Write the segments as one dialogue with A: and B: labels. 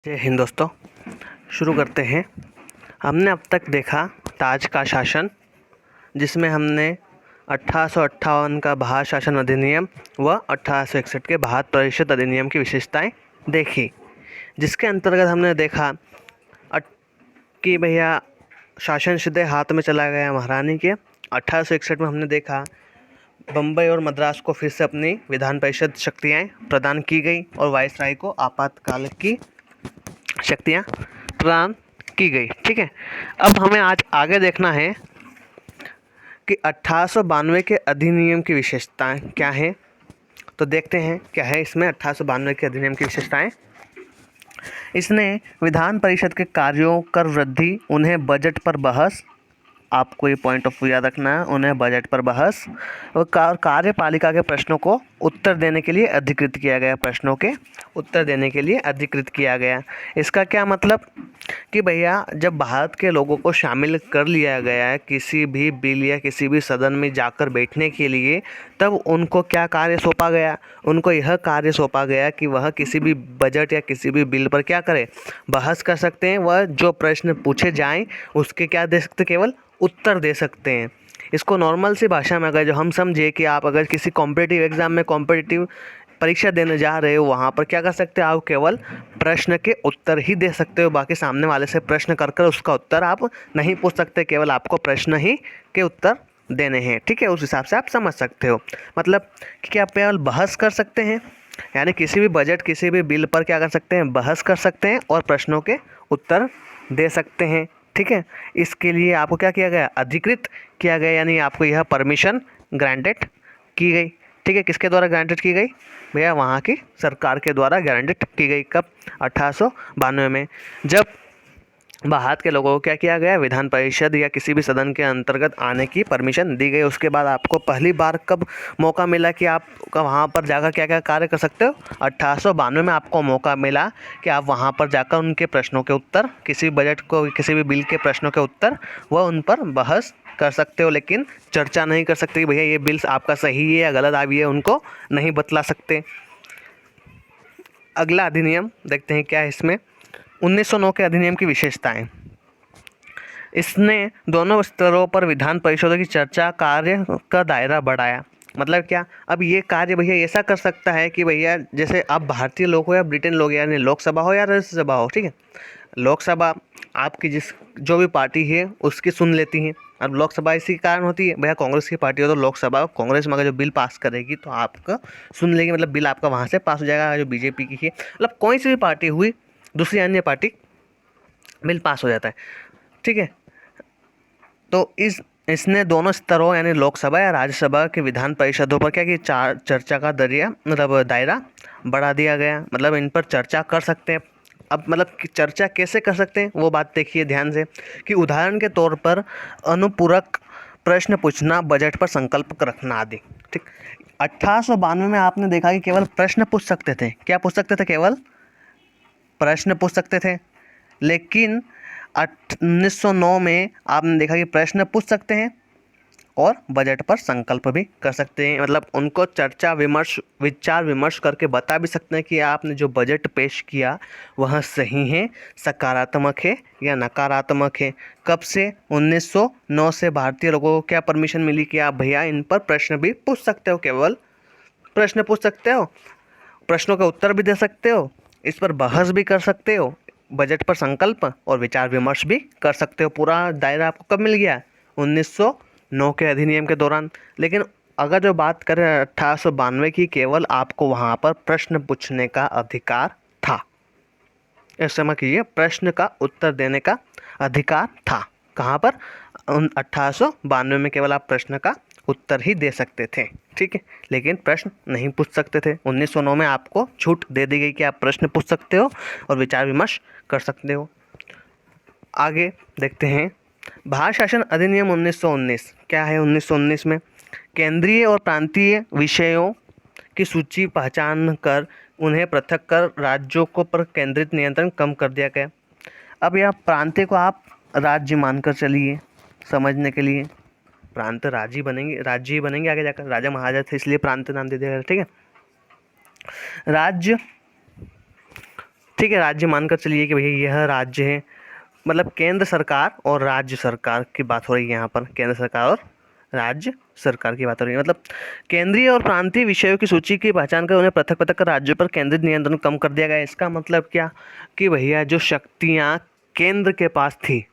A: जय हिंद दोस्तों। शुरू करते हैं। हमने अब तक देखा ताज का शासन, जिसमें हमने 1858 का भारत शासन अधिनियम व 1861 के भारत परिषद अधिनियम की विशेषताएं देखी, जिसके अंतर्गत हमने देखा कि भैया शासन सीधे हाथ में चला गया महारानी के। 1861 में हमने देखा बम्बई और मद्रास को फिर से अपनी विधान परिषद शक्तियाँ प्रदान की गई और वायसराय को आपातकाल की शक्तियाँ प्रदान की गई। ठीक है, अब हमें आज आगे देखना है कि 1892 के अधिनियम की विशेषताएं क्या हैं। तो देखते हैं क्या है इसमें 1892 के अधिनियम की विशेषताएं। इसने विधान परिषद के कार्यों, कर वृद्धि, उन्हें बजट पर बहस, आपको ये पॉइंट ऑफ व्यू याद रखना है, उन्हें बजट पर बहस और कार्यपालिका के प्रश्नों को उत्तर देने के लिए अधिकृत किया गया। प्रश्नों के उत्तर देने के लिए अधिकृत किया गया। इसका क्या मतलब कि भैया जब भारत के लोगों को शामिल कर लिया गया है किसी भी बिल या किसी भी सदन में जाकर बैठने के लिए, तब उनको क्या कार्य सौंपा गया? उनको यह कार्य सौंपा गया कि वह किसी भी बजट या किसी भी बिल पर क्या करें, बहस कर सकते हैं। वह जो प्रश्न पूछे जाएं उसके क्या दे सकते, केवल उत्तर दे सकते हैं। इसको नॉर्मल सी भाषा में अगर जो हम समझे कि आप अगर किसी कॉम्पिटिटिव एग्ज़ाम में कॉम्पिटिटिव परीक्षा देने जा रहे हो, वहाँ पर क्या कर सकते हो, आप केवल प्रश्न के उत्तर ही दे सकते हो। बाकी सामने वाले से प्रश्न कर कर उसका उत्तर आप नहीं पूछ सकते, केवल आपको प्रश्न ही के उत्तर देने हैं। ठीक है, उस हिसाब से आप समझ सकते हो। मतलब कि आप केवल बहस कर सकते हैं, यानी किसी भी बजट किसी भी बिल पर क्या कर सकते हैं, बहस कर सकते हैं और प्रश्नों के उत्तर दे सकते हैं। ठीक है, इसके लिए आपको क्या किया गया, अधिकृत किया गया, यानी आपको यह परमिशन ग्रांटेड की गई। ठीक है, किसके द्वारा ग्रांटेड की गई भैया, वहाँ की सरकार के द्वारा ग्रांटेड की गई। कब? 1892 में, जब भारत के लोगों को क्या किया गया, विधान परिषद या किसी भी सदन के अंतर्गत आने की परमिशन दी गई। उसके बाद आपको पहली बार कब मौका मिला कि आप वहाँ पर जाकर क्या क्या कार्य कर सकते हो? 1892 में आपको मौका मिला कि आप वहाँ पर जाकर उनके प्रश्नों के उत्तर, किसी बजट को किसी भी बिल के प्रश्नों के उत्तर व उन पर बहस कर सकते हो, लेकिन चर्चा नहीं कर सकते कि भैया ये बिल्स आपका सही है या गलत, आप ये उनको नहीं बतला सकते। अगला अधिनियम देखते हैं क्या है इसमें। 1909 के अधिनियम की विशेषताएं। इसने दोनों स्तरों पर विधान परिषदों की चर्चा कार्य का दायरा बढ़ाया। मतलब क्या, अब ये कार्य भैया ऐसा कर सकता है कि भैया जैसे आप भारतीय लोग हो या ब्रिटेन लोग, यानी लोकसभा हो या राज्यसभा हो। ठीक है, लोकसभा आपकी जो भी पार्टी है उसकी सुन लेती है। अब लोकसभा इसी कारण होती है, भैया कांग्रेस की पार्टी हो तो लोकसभा कांग्रेस में अगर जो बिल पास करेगी तो आपका सुन लेगी, मतलब बिल आपका वहाँ से पास हो जाएगा। जो बीजेपी की है, मतलब कोई सी भी पार्टी हुई, दूसरी अन्य पार्टी, बिल पास हो जाता है। ठीक है, तो इसने दोनों स्तरों यानी लोकसभा या राज्यसभा के विधान परिषदों पर क्या कि चर्चा का दरिया मतलब दायरा बढ़ा दिया गया। मतलब इन पर चर्चा कर सकते हैं। अब मतलब कि चर्चा कैसे कर सकते हैं वो बात देखिए ध्यान से, कि उदाहरण के तौर पर अनुपूरक प्रश्न पूछना, बजट पर संकल्प रखना आदि। ठीक, 1892 में आपने देखा कि केवल प्रश्न पूछ सकते थे। क्या पूछ सकते थे? केवल प्रश्न पूछ सकते थे। लेकिन 1909 में आपने देखा कि प्रश्न पूछ सकते हैं और बजट पर संकल्प भी कर सकते हैं। मतलब उनको चर्चा विमर्श, विचार विमर्श करके बता भी सकते हैं कि आपने जो बजट पेश किया वह सही है, सकारात्मक है या नकारात्मक है। कब से? 1909 से भारतीय लोगों को क्या परमिशन मिली कि आप भैया इन पर प्रश्न भी पूछ सकते हो। केवल प्रश्न पूछ सकते हो, प्रश्नों का उत्तर भी दे सकते हो, इस पर बहस भी कर सकते हो, बजट पर संकल्प और विचार विमर्श भी कर सकते हो। पूरा दायरा आपको कब मिल गया? 1909 के अधिनियम के दौरान। लेकिन अगर जो बात करें 1892 की, केवल आपको वहाँ पर प्रश्न पूछने का अधिकार था। ऐसा मत कीजिए, प्रश्न का उत्तर देने का अधिकार था। कहाँ पर? 1892 में केवल आप प्रश्न का उत्तर ही दे सकते थे। ठीक है, लेकिन प्रश्न नहीं पूछ सकते थे। 1909 में आपको छूट दे दी गई कि आप प्रश्न पूछ सकते हो और विचार विमर्श कर सकते हो। आगे देखते हैं भारत शासन अधिनियम 1919। क्या है 1919 में? केंद्रीय और प्रांतीय विषयों की सूची पहचान कर उन्हें पृथक कर राज्यों को पर केंद्रित नियंत्रण कम कर दिया गया। अब यह प्रांतीय को आप राज्य मानकर चलिए, समझने के लिए प्रांत राज्य ही बनेंगे आगे जाकर। राजा महाराजा थे इसलिए प्रांत नाम दे दिया गया। ठीक है, राज्य ठीक है, राज्य मानकर चलिए कि भैया यह राज्य है, मतलब केंद्र सरकार और राज्य सरकार की बात हो रही है यहाँ पर, केंद्र सरकार और राज्य सरकार की बात हो रही है। मतलब केंद्रीय और प्रांतीय विषयों की सूची की पहचान कर उन्हें पृथक पृथक कर राज्यों पर केंद्रित नियंत्रण कम कर दिया गया। इसका मतलब क्या कि भैया जो शक्तियाँ केंद्र के पास थी,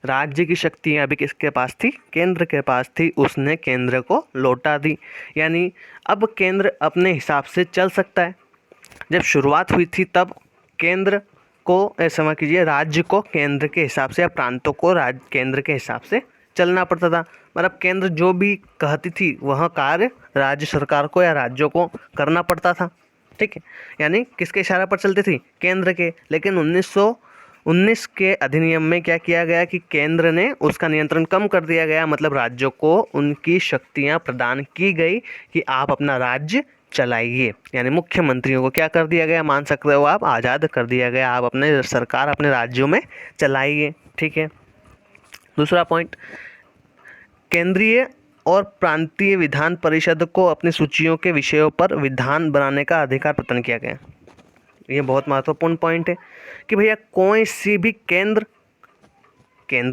A: राज्य की शक्तियाँ अभी किसके पास थी, केंद्र के पास थी, उसने केंद्र को लौटा दी। यानी अब केंद्र अपने हिसाब से चल सकता है। जब शुरुआत हुई थी तब केंद्र को समझ कीजिए, राज्य को केंद्र के हिसाब से या प्रांतों को राज्य केंद्र के हिसाब से चलना पड़ता था। मतलब केंद्र जो भी कहती थी वह कार्य राज्य सरकार को या राज्यों को करना पड़ता था। ठीक है, यानी किसके इशारे पर चलती थी, केंद्र के। लेकिन 1919 के अधिनियम में क्या किया गया कि केंद्र ने उसका नियंत्रण कम कर दिया गया। मतलब राज्यों को उनकी शक्तियां प्रदान की गई कि आप अपना राज्य चलाइए। यानी मुख्यमंत्रियों को क्या कर दिया गया, मान सकते हो आप, आज़ाद कर दिया गया, आप अपने सरकार अपने राज्यों में चलाइए। ठीक है, दूसरा पॉइंट, केंद्रीय और प्रांतीय विधान परिषद को अपनी सूचियों के विषयों पर विधान बनाने का अधिकार प्रदान किया गया। ये बहुत महत्वपूर्ण पॉइंट है कि भैया कोई सी भी केंद्र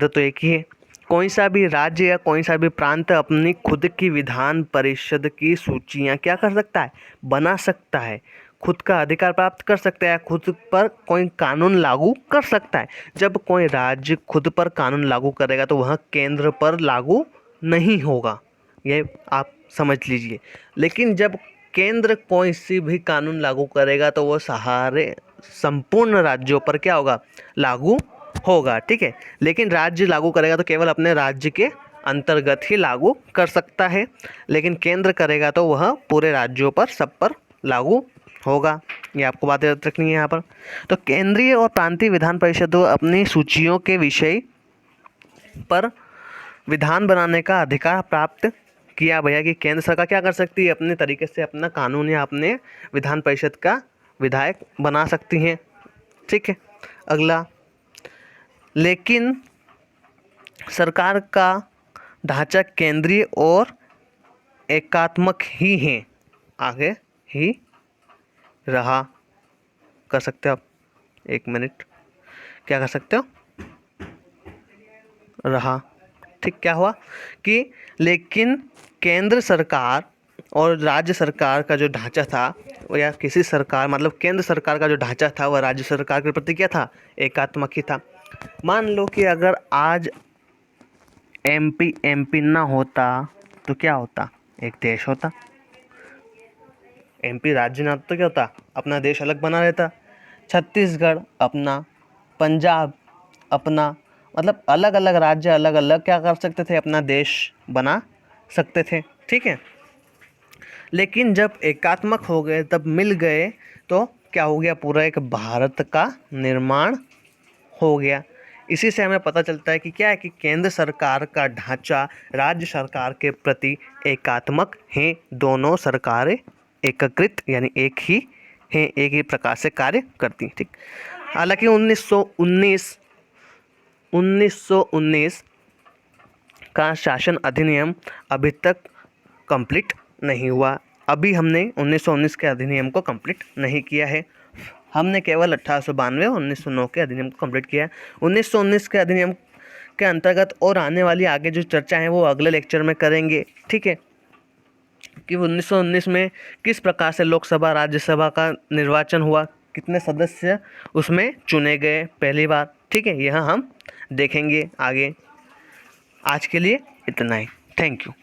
A: तो एक ही है, कोई सा भी राज्य या कोई सा भी प्रांत अपनी खुद की विधान परिषद की सूचियां क्या कर सकता है, बना सकता है, खुद का अधिकार प्राप्त कर सकता है, खुद पर कोई कानून लागू कर सकता है। जब कोई राज्य खुद पर कानून लागू करेगा तो वह केंद्र पर लागू नहीं होगा, ये आप समझ लीजिए। लेकिन जब केंद्र कोई सी भी कानून लागू करेगा तो वो सारे संपूर्ण राज्यों पर क्या होगा, लागू होगा। ठीक है, लेकिन राज्य लागू करेगा तो केवल अपने राज्य के अंतर्गत ही लागू कर सकता है, लेकिन केंद्र करेगा तो वह पूरे राज्यों पर, सब पर लागू होगा। ये आपको बात याद रखनी है यहाँ पर। तो केंद्रीय और प्रांतीय विधान परिषद अपनी सूचियों के विषय पर विधान बनाने का अधिकार प्राप्त किया भैया कि केंद्र सरकार क्या कर सकती है, अपने तरीके से अपना कानून या अपने विधान परिषद का विधायक बना सकती हैं। ठीक है, अगला, लेकिन सरकार का ढांचा केंद्रीय और एकात्मक ही है, आगे ही रहा। कर सकते हो आप, एक मिनट, क्या कर सकते हो, रहा। ठीक, क्या हुआ कि लेकिन केंद्र सरकार और राज्य सरकार का जो ढांचा था या किसी सरकार, मतलब केंद्र सरकार का जो ढांचा था वह राज्य सरकार के प्रति क्या था, एकात्मक ही था। मान लो कि अगर आज एमपी ना होता तो क्या होता, एक देश होता। एमपी राज्य ना तो क्या होता, अपना देश अलग बना रहता। छत्तीसगढ़ अपना, पंजाब अपना, मतलब अलग अलग राज्य अलग अलग क्या कर सकते थे, अपना देश बना सकते थे। ठीक है, लेकिन जब एकात्मक हो गए, तब मिल गए, तो क्या हो गया, पूरा एक भारत का निर्माण हो गया। इसी से हमें पता चलता है कि क्या है कि केंद्र सरकार का ढांचा राज्य सरकार के प्रति एकात्मक हैं, दोनों सरकारें एकीकृत यानी एक ही हैं, एक ही प्रकार से कार्य करती। ठीक, हालांकि 1919 का शासन अधिनियम अभी तक कंप्लीट नहीं हुआ। अभी हमने 1919 के अधिनियम को कंप्लीट नहीं किया है, हमने केवल 1892 और 1909 के अधिनियम को कंप्लीट किया है। 1919 के अधिनियम के अंतर्गत और आने वाली आगे जो चर्चा है वो अगले लेक्चर में करेंगे। ठीक है, कि 1919 में किस प्रकार से लोकसभा राज्यसभा का निर्वाचन हुआ, कितने सदस्य उसमें चुने गए पहली बार। ठीक है, यह हम देखेंगे आगे। आज के लिए इतना ही, थैंक यू।